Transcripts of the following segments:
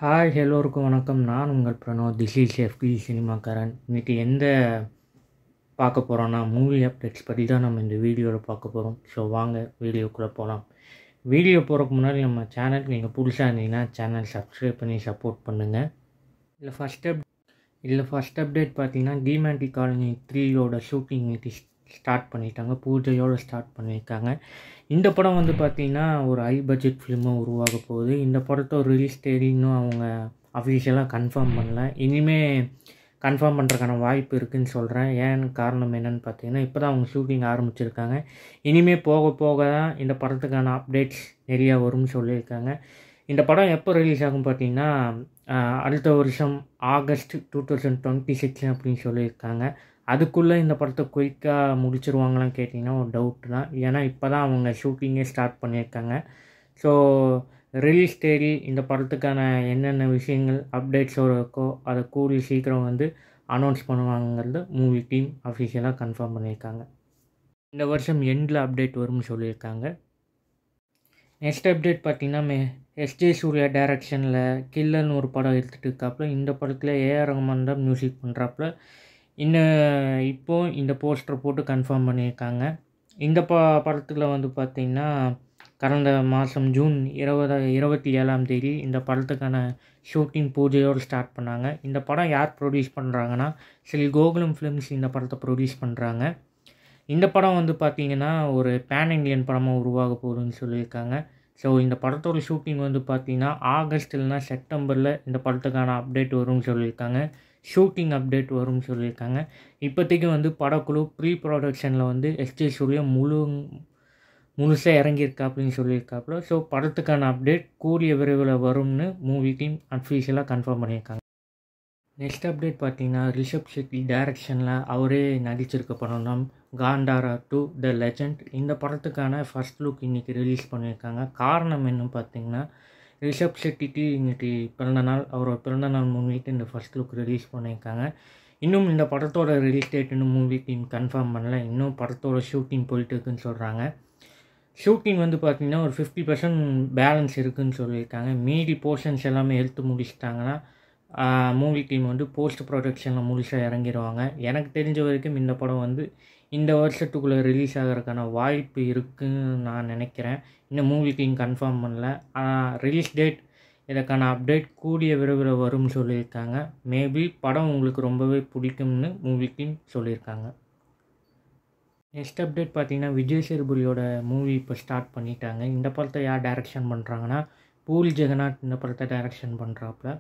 Hi எல்லோருக்கும் வணக்கம். நான் உங்கள் பிரணவ். திஸ் இஸ் எஃப்டி சினிமாக்காரன். இன்றைக்கி பார்க்க போகிறோன்னா மூவி அப்டேட்ஸ் பற்றி தான் நம்ம இந்த வீடியோவில் பார்க்க போகிறோம். ஸோ வாங்க வீடியோக்குள்ளே போகலாம். வீடியோ போகிறதுக்கு முன்னாடி நம்ம சேனலுக்கு நீங்கள் புதுசாக இருந்தீங்கன்னா சேனல் சப்ஸ்கிரைப் பண்ணி சப்போர்ட் பண்ணுங்கள். ஃபஸ்ட் அப்டேட் பார்த்தீங்கன்னா டிமாண்டி காலனி 3 ஷூட்டிங் இன்னைக்கு ஸ்டார்ட் பண்ணிட்டாங்க. பூஜையோடு ஸ்டார்ட் பண்ணியிருக்காங்க. இந்த படம் பார்த்திங்கன்னா ஒரு ஹை பட்ஜெட் ஃபிலிமாக உருவாக போகுது. இந்த படத்தோட ரிலீஸ் தேதி இன்னும் அவங்க அஃபிஷியலாக கன்ஃபார்ம் பண்ணல. இனிமேல் கன்ஃபார்ம் பண்ணுறதுக்கான வாய்ப்பு இருக்குதுன்னு சொல்கிறேன். ஏன் காரணம் என்னென்னு பார்த்தீங்கன்னா இப்போ தான் அவங்க ஷூட்டிங் ஆரம்பிச்சிருக்காங்க. இனிமேல் போக போக தான் இந்த படத்துக்கான அப்டேட்ஸ் நிறையா வரும்னு சொல்லியிருக்காங்க. இந்த படம் எப்போ ரிலீஸ் ஆகும் பார்த்தீங்கன்னா அடுத்த வருஷம் ஆகஸ்ட் 2026 அப்படின்னு சொல்லியிருக்காங்க. அதுக்குள்ளே இந்த படத்தை குயிக்காக முடிச்சிருவாங்களான்னு கேட்டிங்கன்னா ஒரு டவுட் தான். ஏன்னா இப்போ தான் அவங்க ஷூட்டிங்கே ஸ்டார்ட் பண்ணியிருக்காங்க. ஸோ ரிலீஸ் தேதி இந்த படத்துக்கான என்னென்ன விஷயங்கள் அப்டேட்ஸோடு இருக்கோ அதை கூடிய சீக்கிரம் அனௌன்ஸ் பண்ணுவாங்கிறது மூவி டீம் அஃபிஷியலாக கன்ஃபார்ம் பண்ணியிருக்காங்க. இந்த வருஷம் எண்டில் அப்டேட் வரும்னு சொல்லியிருக்காங்க. நெக்ஸ்ட் அப்டேட் பார்த்திங்கன்னா எஸ்ஜே சூர்யா டைரக்ஷனில் கில்லர்னு ஒரு படம் எடுத்துகிட்டு இருக்காப்புல. இந்த படத்தில் ஏஆர் ரஹ்மான் தான் மியூசிக் பண்ணுறாப்புல. இப்போது இந்த போஸ்டர் போட்டு கன்ஃபார்ம் பண்ணியிருக்காங்க. இந்த படத்தில் பார்த்திங்கன்னா கடந்த மாதம் ஜூன் 27 இந்த படத்துக்கான ஷூட்டிங் பூஜையோடு ஸ்டார்ட் பண்ணாங்க. இந்த படம் யார் ப்ரொடியூஸ் பண்ணுறாங்கன்னா ஸ்ரீ கோகுலம் ஃபிலிம்ஸ் இந்த படத்தை ப்ரொடியூஸ் பண்ணுறாங்க. இந்த படம் பார்த்திங்கன்னா ஒரு பேன் இண்டியன் படமாக உருவாக போகுதுன்னு சொல்லியிருக்காங்க. ஸோ இந்த படத்தோட ஷூட்டிங் பார்த்திங்கன்னா ஆகஸ்ட் இல்லைனா செப்டம்பரில் இந்த படத்துக்கான அப்டேட் வரும்னு சொல்லியிருக்காங்க. ஷூட்டிங் அப்டேட் வரும்னு சொல்லியிருக்காங்க. இப்போதைக்கு படக்குழு ப்ரீ ப்ரொடக்ஷனில் எஸ்ஜே சூர்யா முழுசாக இறங்கியிருக்கா அப்படின்னு சொல்லியிருக்காப்புல. ஸோ படத்துக்கான அப்டேட் கூடிய விரைவில் வரும்னு மூவி டீம் அஃபிஷியலாக கன்ஃபார்ம் பண்ணியிருக்காங்க. நெக்ஸ்ட் அப்டேட் பார்த்திங்கன்னா ரிஷப் ஷெட்டி டைரக்ஷனில் அவரே நடிச்சிருக்க படம் தான் காந்தாரா 2 த லெஜண்ட். இந்த படத்துக்கான ஃபர்ஸ்ட் லுக் இன்றைக்கி ரிலீஸ் பண்ணியிருக்காங்க. காரணம் என்னன்னு பார்த்திங்கன்னா ரிஷப் ஷெட்டிக்கு இன்றைக்கி பிறந்தநாள். அவரோட பிறந்தநாள் முன்னிட்டு இந்த ஃபர்ஸ்ட் லுக் ரிலீஸ் பண்ணியிருக்காங்க. இன்னும் இந்த படத்தோட ரிலீஸ் டேட் இன்னும் மூவி டீம் கன்ஃபார்ம் பண்ணல. இன்னும் படத்தோட ஷூட்டிங் போயிட்டு இருக்குன்னு சொல்கிறாங்க. ஷூட்டிங் பார்த்திங்கன்னா ஒரு 50% பேலன்ஸ் இருக்குதுன்னு சொல்லியிருக்காங்க. மீதி போர்ஷன்ஸ் எல்லாமே எடுத்து முடிச்சிட்டாங்கன்னா மூவி டீம் போஸ்ட் ப்ரொடக்ஷனில் முழுசாக இறங்கிடுவாங்க. எனக்கு தெரிஞ்ச வரைக்கும் இந்த படம் இந்த வருஷத்துக்குள்ளே ரிலீஸ் ஆகிறதுக்கான வாய்ப்பு இருக்குதுன்னு நான் நினைக்கிறேன். இன்னும் மூவி டீம் கன்ஃபார்ம் பண்ணல. ஆனால் ரிலீஸ் டேட் இதற்கான அப்டேட் கூடிய விரைவில் வரும்னு சொல்லியிருக்காங்க. மேபி படம் உங்களுக்கு ரொம்பவே பிடிக்கும்னு மூவி டீம் சொல்லியிருக்காங்க. நெக்ஸ்ட் அப்டேட் பார்த்திங்கன்னா விஜய் சேதுபதியோட மூவி இப்போ ஸ்டார்ட் பண்ணிட்டாங்க. இந்த படத்தை யார் டைரக்ஷன் பண்ணுறாங்கன்னா பூரி ஜெகநாத் இந்த படத்தை டைரக்ஷன் பண்ணுறாப்புல.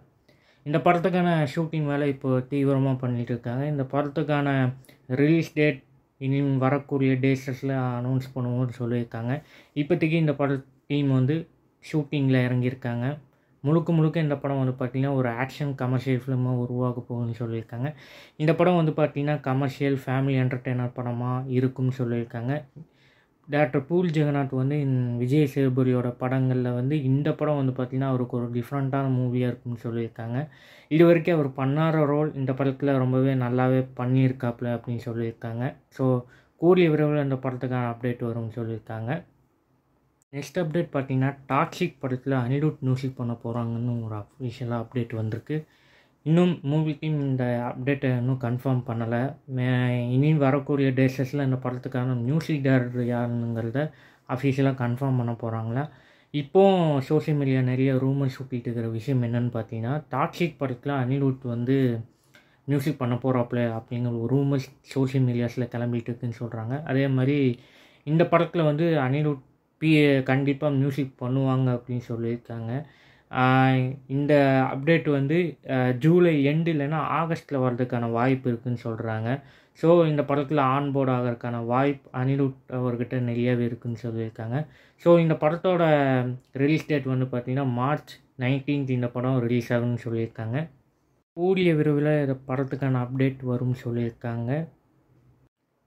இந்த படத்துக்கான ஷூட்டிங் வேலை இப்போ தீவிரமாக பண்ணிகிட்டு இருக்காங்க. இந்த படத்துக்கான ரிலீஸ் டேட் இனி வரக்கூடிய டேஸஸில் அனௌன்ஸ் பண்ணுவோம்னு சொல்லியிருக்காங்க. இப்போதைக்கு இந்த பட டீம் ஷூட்டிங்கில் இறங்கியிருக்காங்க. முழுக்க இந்த படம் பார்த்திங்கன்னா ஒரு ஆக்ஷன் கமர்ஷியல் ஃபிலிமாக உருவாக போகுதுன்னு சொல்லியிருக்காங்க. இந்த படம் பார்த்திங்கன்னா கமர்ஷியல் ஃபேமிலி என்டர்டெய்னர் படமாக இருக்கும்னு சொல்லியிருக்காங்க. டாக்டர் பூரி ஜெகநாத் விஜய் சேதுபதியோட படங்களில் இந்த படம் பார்த்திங்கன்னா அவருக்கு ஒரு டிஃப்ரெண்ட்டான மூவியாக இருக்குன்னு சொல்லியிருக்காங்க. இது வரைக்கும் அவர் பண்ணாத ரோல் இந்த படத்தில் ரொம்பவே நல்லாவே பண்ணியிருக்காப்புல அப்படின்னு சொல்லியிருக்காங்க. ஸோ கூடிய விரைவில் இந்த படத்துக்கான அப்டேட் வரும்னு சொல்லியிருக்காங்க. நெக்ஸ்ட் அப்டேட் பார்த்திங்கன்னா டாக்ஸிக் படத்தில் அனிருத் மியூசிக் பண்ண போகிறாங்கன்னு ஒரு அஃபிஷியலாக அப்டேட் வந்திருக்கு. இன்னும் மூவி டீம் இந்த அப்டேட்டை இன்னும் கன்ஃபார்ம் பண்ணலை. இனி வரக்கூடிய டேஸஸில் இந்த படத்துக்கான மியூசிக் டைரக்டர் யாருங்கிறத அஃபிஷியலாக கன்ஃபார்ம் பண்ண போகிறாங்களா. இப்போது சோஷியல் மீடியா நிறைய ரூமர்ஸ் சுற்றிட்டு இருக்கிற விஷயம் என்னென்னு பார்த்தீங்கன்னா டாக்ஸிக் படத்தில் அனிருத் மியூசிக் பண்ண போகிறாப்புல அப்படிங்கிற ஒரு ரூமர்ஸ் சோஷியல் மீடியாஸில் கிளம்பிட்டு இருக்குன்னு சொல்கிறாங்க. அதே மாதிரி இந்த படத்தில் அனிருத் கண்டிப்பாக மியூசிக் பண்ணுவாங்க அப்படின்னு சொல்லியிருக்காங்க. இந்த அப்டேட் ஜூலை எண்டு இல்லைன்னா ஆகஸ்ட்டில் வர்றதுக்கான வாய்ப்பு இருக்குதுன்னு சொல்கிறாங்க. ஸோ இந்த படத்தில் ஆன்போர்ட் ஆகிறதுக்கான வாய்ப்பு அனிருத் அவர்கிட்ட நிறையாவே இருக்குதுன்னு சொல்லியிருக்காங்க. ஸோ இந்த படத்தோட ரிலீஸ் டேட் பார்த்திங்கன்னா மார்ச் 19 இந்த படம் ரிலீஸ் ஆகும்னு சொல்லியிருக்காங்க. கூடிய விரைவில் இந்த படத்துக்கான அப்டேட் வரும்னு சொல்லியிருக்காங்க.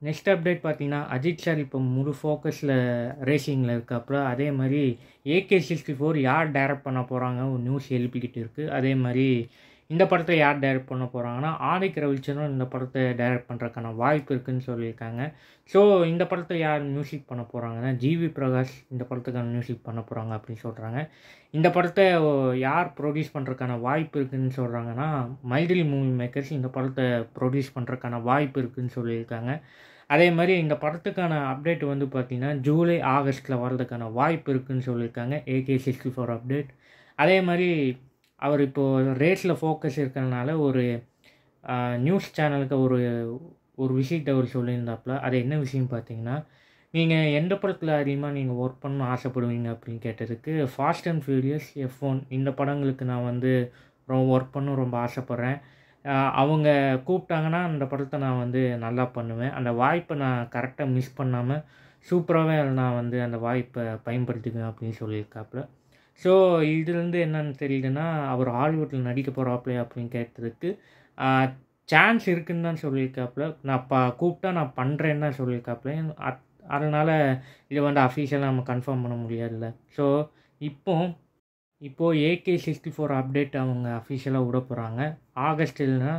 நெக்ஸ்ட் அப்டேட் பார்த்திங்கன்னா அஜித் சார் இப்போ முழு ஃபோக்கஸில் ரேசிங்கில் இருக்காப்புல. அதே மாதிரி AK-64 யார் டைரக்ட் பண்ண போகிறாங்க ஒரு நியூஸ் எழுப்பிக்கிட்டு இருக்குது. அதே மாதிரி இந்த படத்தை யார் டைரக்ட் பண்ண போகிறாங்கன்னா ஆதிக் ரவிச்சந்திரன் இந்த படத்தை டைரக்ட் பண்ணுறதுக்கான வாய்ப்பு இருக்குதுன்னு சொல்லியிருக்காங்க. ஸோ இந்த படத்தை யார் மியூசிக் பண்ண போகிறாங்கன்னா ஜிவி பிரகாஷ் இந்த படத்துக்கான மியூசிக் பண்ண போகிறாங்க அப்படின்னு சொல்கிறாங்க. இந்த படத்தை யார் ப்ரொடியூஸ் பண்ணுறதுக்கான வாய்ப்பு இருக்குதுன்னு சொல்கிறாங்கன்னா மைதிலி மூவி மேக்கர்ஸ் இந்த படத்தை ப்ரொடியூஸ் பண்ணுறதுக்கான வாய்ப்பு இருக்குதுன்னு சொல்லியிருக்காங்க. அதே மாதிரி இந்த படத்துக்கான அப்டேட் வந்து பார்த்திங்கன்னா ஜூலை ஆகஸ்ட்டில் வர்றதுக்கான வாய்ப்பு இருக்குதுன்னு சொல்லியிருக்காங்க. AK-64 update. அதே மாதிரி அவர் இப்போது ரேஸில் ஃபோக்கஸ் இருக்கிறதுனால ஒரு நியூஸ் சேனலுக்கு ஒரு விஷயத்தை அவர் சொல்லியிருந்தாப்புல. அது என்ன விஷயம் பார்த்தீங்கன்னா, நீங்கள் எந்த படத்தில் அதிகமாக நீங்கள் ஒர்க் பண்ணணும்னு ஆசைப்படுவீங்க அப்படின்னு கேட்டதுக்கு ஃபாஸ்ட் அண்ட் ஃபியூரியஸ், F1 இந்த படங்களுக்கு நான் வந்து ஒர்க் பண்ண ரொம்ப ஆசைப்பட்றேன். அவங்க கூப்பிட்டாங்கன்னா அந்த படத்தை நான் வந்து நல்லா பண்ணுவேன். அந்த வாய்ப்பை நான் கரெக்டாக மிஸ் பண்ணாமல் சூப்பராகவே நான் வந்து அந்த வாய்ப்பை பயன்படுத்திக்குவேன் அப்படின்னு சொல்லியிருக்காப்புல. ஸோ இதுலேருந்து என்னென்னு தெரியுதுன்னா, அவர் ஹாலிவுட்டில் நடிக்க போகிறாப்புல அப்படின்னு கேட்டதுக்கு சான்ஸ் இருக்குதுன்னு தான் சொல்லியிருக்காப்புல. நான் கூப்பிட்டா நான் பண்ணுறேன்னு தான் சொல்லியிருக்காப்புல. அதனால் இதை வந்து அஃபீஷியலாக நம்ம கன்ஃபார்ம் பண்ண முடியாதுல்ல. ஸோ இப்போது AK-64 அப்டேட் அவங்க அஃபீஷியலாக விட போகிறாங்க. ஆகஸ்ட் இல்லைனா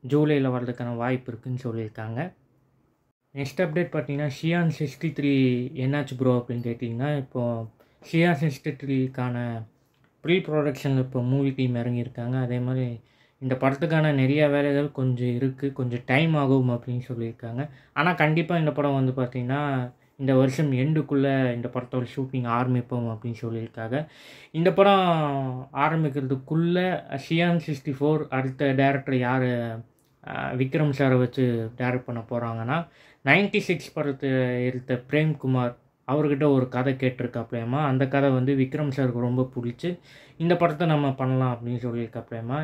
ஜூலையில் வர்றதுக்கான வாய்ப்பு இருக்குதுன்னு சொல்லியிருக்காங்க. நெக்ஸ்ட் அப்டேட் பார்த்தீங்கன்னா ஷியான் 63 என்னாச்சு ப்ரோ அப்படின்னு கேட்டிங்கன்னா, இப்போது ஷியான் 63க்கான ப்ரீ ப்ரொடக்ஷனில் இப்போ மூவி டீம் இறங்கியிருக்காங்க. அதே மாதிரி இந்த படத்துக்கான நிறையா வேலைகள் கொஞ்சம் இருக்குது, கொஞ்சம் டைம் ஆகும் அப்படின்னு சொல்லியிருக்காங்க. ஆனால் கண்டிப்பாக இந்த படம் வந்து பார்த்திங்கன்னா இந்த வருஷம் எண்டுக்குள்ளே இந்த படத்தோட ஷூட்டிங் ஆரம்பிப்போம் அப்படின்னு சொல்லியிருக்காங்க. இந்த படம் ஆரம்பிக்கிறதுக்குள்ளே ஷியான் 64 அடுத்த டேரக்டர் யார் விக்ரம் சாரை வச்சு டைரக்ட் பண்ண போகிறாங்கன்னா 96 படத்தை எடுத்த பிரேம்குமார் அவர்கிட்ட ஒரு கதை கேட்டிருக்காப்லையம்மா. அந்த கதை வந்து விக்ரம் சாருக்கு ரொம்ப பிடிச்சி இந்த படத்தை நம்ம பண்ணலாம் அப்படின்னு சொல்லியிருக்காப்லையம்மா.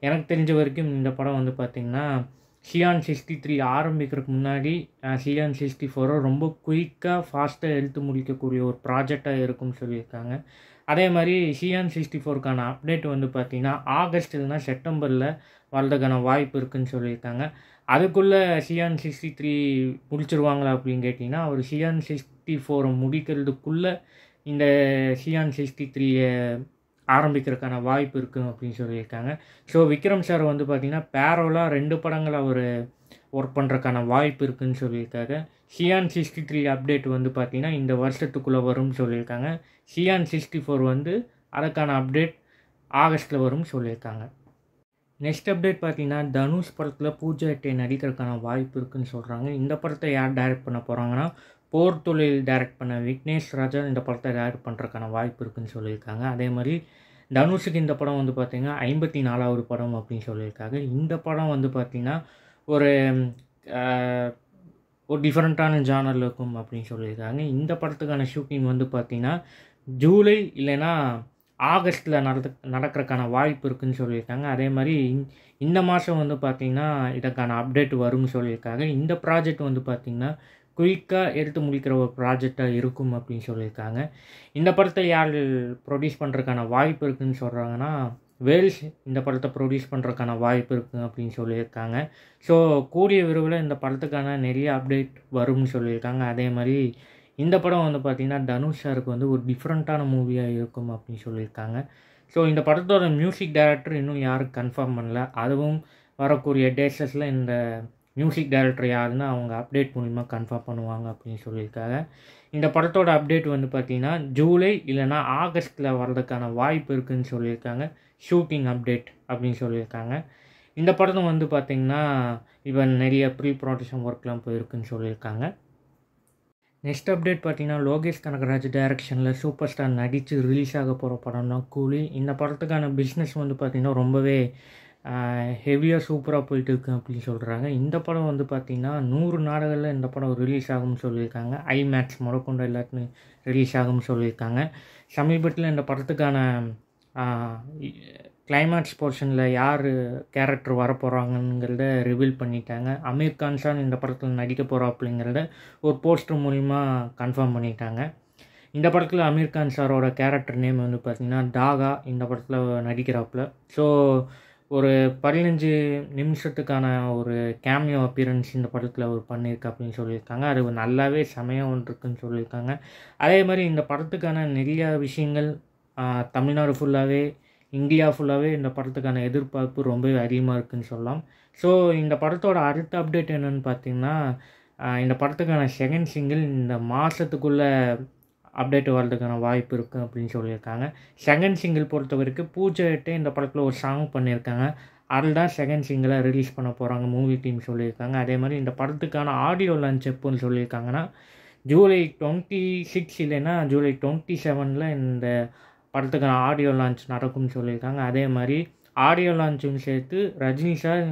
எனக்கு தெரிஞ்ச வரைக்கும் இந்த படம் வந்து பார்த்திங்கன்னா ஷியான் 63 ஆரம்பிக்கிறதுக்கு முன்னாடி ஷியான் 64 ரொம்ப குயிக்காக ஃபாஸ்ட்டாக எடுத்து முடிக்கக்கூடிய ஒரு ப்ராஜெக்டாக இருக்கும்னு சொல்லியிருக்காங்க. அதே மாதிரி ஷியான் 64க்கான அப்டேட் வந்து பார்த்திங்கன்னா ஆகஸ்ட் இல்லைனா செப்டம்பரில் வர்றதுக்கான வாய்ப்பு இருக்குதுன்னு சொல்லியிருக்காங்க. அதுக்குள்ளே ஷியான் 63 முடிச்சிருவாங்களா அப்படின்னு கேட்டிங்கன்னா, அவர் ஷியான் 64 முடிக்கிறதுக்குள்ளே இந்த ஷியான் 63 ஆரம்பிக்கிறதுக்கான வாய்ப்பு இருக்குது அப்படின்னு சொல்லியிருக்காங்க. ஸோ விக்ரம் சார் வந்து பார்த்திங்கன்னா பேரலாக 2 படங்கள் அவர் ஒர்க் பண்ணுறதுக்கான வாய்ப்பு இருக்குதுன்னு சொல்லியிருக்காங்க. ஷியான் 63 அப்டேட் வந்து பார்த்திங்கன்னா இந்த வருஷத்துக்குள்ளே வரும்னு சொல்லியிருக்காங்க. ஷியான் 64 வந்து அதுக்கான அப்டேட் ஆகஸ்ட்டில் வரும்னு சொல்லியிருக்காங்க. நெக்ஸ்ட் அப்டேட் பார்த்திங்கன்னா தனுஷ் படத்தில் பூஜா ஹெக்டே நடிக்கிறதுக்கான வாய்ப்பு இருக்குதுன்னு சொல்கிறாங்க. இந்த படத்தை யார் டைரக்ட் பண்ண போகிறாங்கன்னா போர் தொழில் டைரக்ட் பண்ண விக்னேஷ் ராஜா இந்த படத்தை டைரக்ட் பண்ணுறதுக்கான வாய்ப்பு இருக்குதுன்னு சொல்லியிருக்காங்க. அதே மாதிரி தனுஷுக்கு இந்த படம் வந்து பார்த்திங்கன்னா 54வது படம் அப்படின்னு சொல்லியிருக்காங்க. இந்த படம் வந்து பார்த்திங்கன்னா ஒரு டிஃப்ரெண்ட்டான ஜானரில் இருக்கும் அப்படின்னு சொல்லியிருக்காங்க. இந்த படத்துக்கான ஷூட்டிங் வந்து பார்த்திங்கன்னா ஜூலை இல்லைன்னா ஆகஸ்ட்டில் நடக்கிறதுக்கான வாய்ப்பு இருக்குதுன்னு சொல்லியிருக்காங்க. அதே மாதிரி இந்த மாதம் வந்து பார்த்திங்கன்னா இதற்கான அப்டேட் வரும்னு சொல்லியிருக்காங்க. இந்த ப்ராஜெக்ட் வந்து பார்த்திங்கன்னா குயிக்காக எடுத்து முடிக்கிற ஒரு ப்ராஜெக்டாக இருக்கும் அப்படின்னு சொல்லியிருக்காங்க. இந்த படத்தை யார் ப்ரொடியூஸ் பண்ணுறதுக்கான வாய்ப்பு இருக்குதுன்னு சொல்கிறாங்கன்னா வேல்ஸ் இந்த படத்தை ப்ரொடியூஸ் பண்ணுறதுக்கான வாய்ப்பு இருக்குது அப்படின்னு சொல்லியிருக்காங்க. ஸோ கூடிய விரைவில் இந்த படத்துக்கான நிறைய அப்டேட் வரும்னு சொல்லியிருக்காங்க. அதே மாதிரி இந்த படம் வந்து பார்த்திங்கன்னா தனுஷ் சாருக்கு வந்து ஒரு டிஃப்ரெண்ட்டான மூவியாக இருக்கும் அப்படின்னு சொல்லியிருக்காங்க. ஸோ இந்த படத்தோட மியூசிக் டைரக்டர் இன்னும் யாரும் கன்ஃபார்ம் பண்ணல. அதுவும் வரக்கூடிய டேஸஸில் இந்த மியூசிக் டைரக்டர் யாருன்னு அவங்க அப்டேட் மூலிமா கன்ஃபார்ம் பண்ணுவாங்க அப்படின்னு சொல்லியிருக்காங்க. இந்த படத்தோட அப்டேட் வந்து பார்த்திங்கன்னா ஜூலை இல்லைனா ஆகஸ்ட்டில் வர்றதுக்கான வாய்ப்பு இருக்குதுன்னு சொல்லியிருக்காங்க. ஷூட்டிங் அப்டேட் அப்படின்னு சொல்லியிருக்காங்க. இந்த படத்தை வந்து பார்த்திங்கன்னா இப்போ நிறைய ப்ரீ ப்ரொடக்ஷன் ஒர்க்லாம் போயிருக்குன்னு சொல்லியிருக்காங்க. நெக்ஸ்ட் அப்டேட் பார்த்திங்கன்னா லோகேஷ் கனகராஜ் டைரக்ஷனில் சூப்பர் ஸ்டார் நடித்து ரிலீஸ் ஆக போகிற படம் தான் கூலி. இந்த படத்துக்கான பிஸ்னஸ் வந்து பார்த்திங்கன்னா ரொம்பவே ஹெவியாக சூப்பராக போயிட்டு இருக்கு அப்படின்னு சொல்கிறாங்க. இந்த படம் வந்து பார்த்திங்கன்னா 100 நாடுகளில் இந்த படம் ரிலீஸ் ஆகும்னு சொல்லியிருக்காங்க. ஐமேக்ஸ் முதற்கொண்டு எல்லாத்துமே ரிலீஸ் ஆகும்னு சொல்லியிருக்காங்க. சமீபத்தில் இந்த படத்துக்கான கிளைமேக்ஸ் போர்ஷனில் யார் கேரக்டர் வரப்போகிறாங்கங்கிறத ரிவீல் பண்ணிட்டாங்க. அமீர் கான் சார் இந்த படத்தில் நடிக்க போகிறாப்புங்கிறத ஒரு போஸ்டர் மூலிமா கன்ஃபார்ம் பண்ணிட்டாங்க. இந்த படத்தில் அமீர் கான் சாரோட கேரக்டர் நேம் வந்து பார்த்திங்கன்னா தாகா இந்த படத்தில் நடிக்கிறாப்புல. ஸோ ஒரு 15 நிமிஷத்துக்கான ஒரு கேமியோ அப்பியரன்ஸ் இந்த படத்தில் அவர் பண்ணியிருக்கா அப்படின்னு சொல்லியிருக்காங்க. அது நல்லாவே செமையாக ஒன்றுருக்குன்னு சொல்லியிருக்காங்க. அதே மாதிரி இந்த படத்துக்கான நிறையா விஷயங்கள் தமிழ்நாடு ஃபுல்லாகவே இந்தியா ஃபுல்லாகவே இந்த படத்துக்கான எதிர்பார்ப்பு ரொம்பவே அதிகமாக இருக்குதுன்னு சொல்லலாம். ஸோ இந்த படத்தோட அடுத்த அப்டேட் என்னென்னு பார்த்தீங்கன்னா, இந்த படத்துக்கான செகண்ட் சிங்கிள் இந்த மாதத்துக்குள்ளே அப்டேட் வர்றதுக்கான வாய்ப்பு இருக்குது அப்படின்னு சொல்லியிருக்காங்க. செகண்ட் சிங்கிள் பொறுத்த வரைக்கும் பூஜை 8 இந்த படத்தில் ஒரு சாங் பண்ணியிருக்காங்க. அதில் தான் செகண்ட் சிங்கிளாக ரிலீஸ் பண்ண போகிறாங்க மூவி டீம் சொல்லியிருக்காங்க. அதே மாதிரி இந்த படத்துக்கான ஆடியோ லான்ச் எப்போன்னு சொல்லியிருக்காங்கன்னா, ஜூலை 26 இல்லைன்னா ஜூலை 27 இந்த படத்துக்கான ஆடியோ லான்ச் நடக்கும்னு சொல்லியிருக்காங்க. அதே மாதிரி ஆடியோ லான்ச்சும் சேர்த்து ரஜினி சார்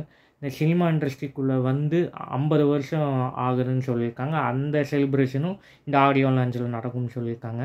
இந்த சினிமா இண்டஸ்ட்ரிக்குள்ளே வந்து 50 வருஷம் ஆகுதுன்னு சொல்லியிருக்காங்க. அந்த செலிப்ரேஷனும் இந்த ஆடியோ லான்ச்சில் நடக்கும்னு சொல்லியிருக்காங்க.